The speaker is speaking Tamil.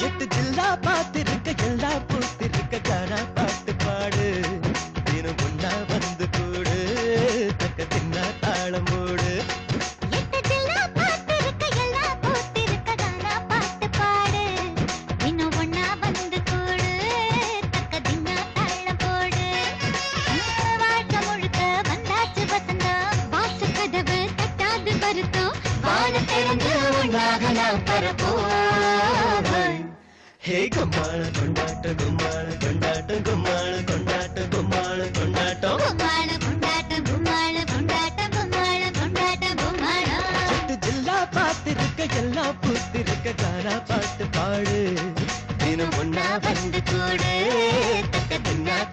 எட்டு ஜில்லா பார்த்திருக்க எல்லா பூத்திருக்க கானா பாட்டு பாடு தினம் ஒன்னா வந்து கூடு தக்க தின்னா தாளம் போடு எட்டு ஜில்லா பார்த்திருக்க எல்லா பூத்திருக்க கானா பாட்டு பாடு தினம் ஒன்னா வந்து கூடு தக்க தின்னா தாளம் போடு வாழ்க்கை முழுக்க வந்தாச்சு வசந்தம் வாசு கதவு தட்டாது வருத்தம் வான திறந்து உண்டாக நாம் பரப்போம். ஹே கும்மாள கொண்டாட்டம் கும்மாள கொண்டாட்டம் கும்மாள கொண்டாட்டம் கும்மாள கொண்டாட்டம் கும்மாள கொண்டாட்டம் கும்மாள கொண்டாட்டம் கும்மாள கொண்டாட்டம் கும்மாளம். எட்டு ஜில்லா பார்த்திருக்க எல்லா பூத்திருக்க கானா பாட்டு பாடு தினம் ஒன்னா வந்து கூடு